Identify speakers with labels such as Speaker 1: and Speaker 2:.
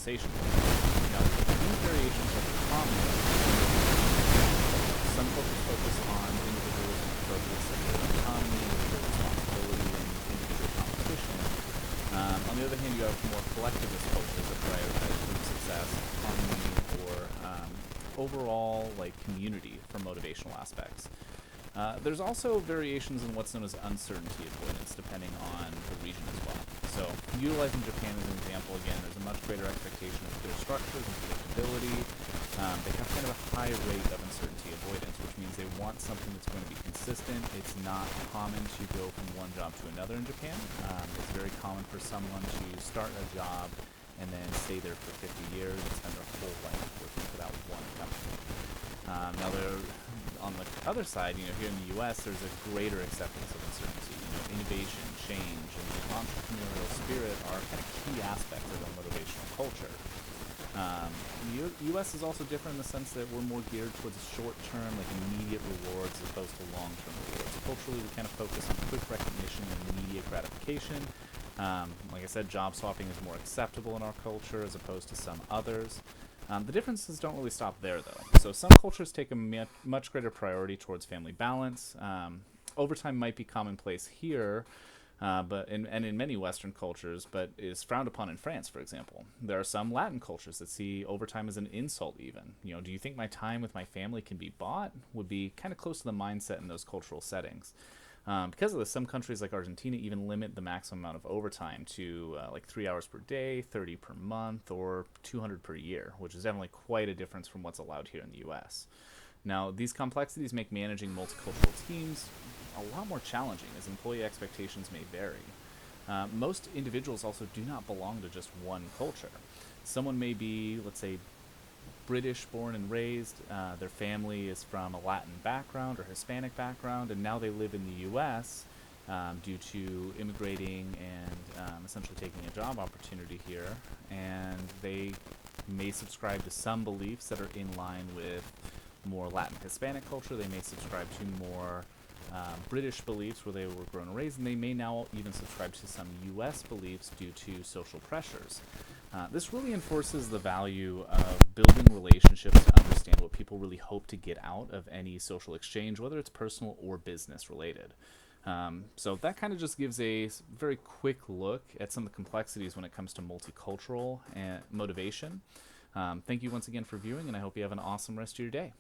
Speaker 1: compensation. Now, these variations are common. Some cultures focus on individualism approaches such as autonomy, individual responsibility, and individual competition. On the other hand, you have more collectivist cultures that prioritize group success, harmony, or overall community for motivational aspects. There's also variations in what's known as uncertainty avoidance, depending on the region as well. So, utilizing Japan as an example, again, there's a much greater expectation of clear structures and predictability. They have kind of a high rate of uncertainty avoidance, which means they want something that's going to be consistent. It's not common to go from one job to another in Japan. It's very common for someone to start a job and then stay there for 50 years and spend their whole life working for that one company. Now, on the other side, here in the U.S., there's a greater acceptance of uncertainty. Innovation, change, and the entrepreneurial spirit are kind of key aspects of our motivational culture. The U.S. is also different in the sense that we're more geared towards short-term, immediate rewards as opposed to long-term rewards. Culturally, we kind of focus on quick recognition and immediate gratification. Like I said, job swapping is more acceptable in our culture as opposed to some others. The differences don't really stop there, though. So some cultures take a much greater priority towards family balance. Overtime might be commonplace here, but in many Western cultures, but is frowned upon in France, for example. There are some Latin cultures that see overtime as an insult even. Do you think my time with my family can be bought? Would be kind of close to the mindset in those cultural settings. Because of this, some countries like Argentina even limit the maximum amount of overtime to 3 hours per day, 30 per month, or 200 per year, which is definitely quite a difference from what's allowed here in the U.S. Now, these complexities make managing multicultural teams a lot more challenging, as employee expectations may vary. Most individuals also do not belong to just one culture. Someone may be, let's say, British born and raised, their family is from a Latin background or Hispanic background, and now they live in the U.S. Due to immigrating and essentially taking a job opportunity here, and they may subscribe to some beliefs that are in line with more Latin Hispanic culture. They may subscribe to more British beliefs where they were grown and raised, and they may now even subscribe to some U.S. beliefs due to social pressures. This really enforces the value of building relationships to understand what people really hope to get out of any social exchange, whether it's personal or business related. So that kind of just gives a very quick look at some of the complexities when it comes to multicultural motivation. Thank you once again for viewing, and I hope you have an awesome rest of your day.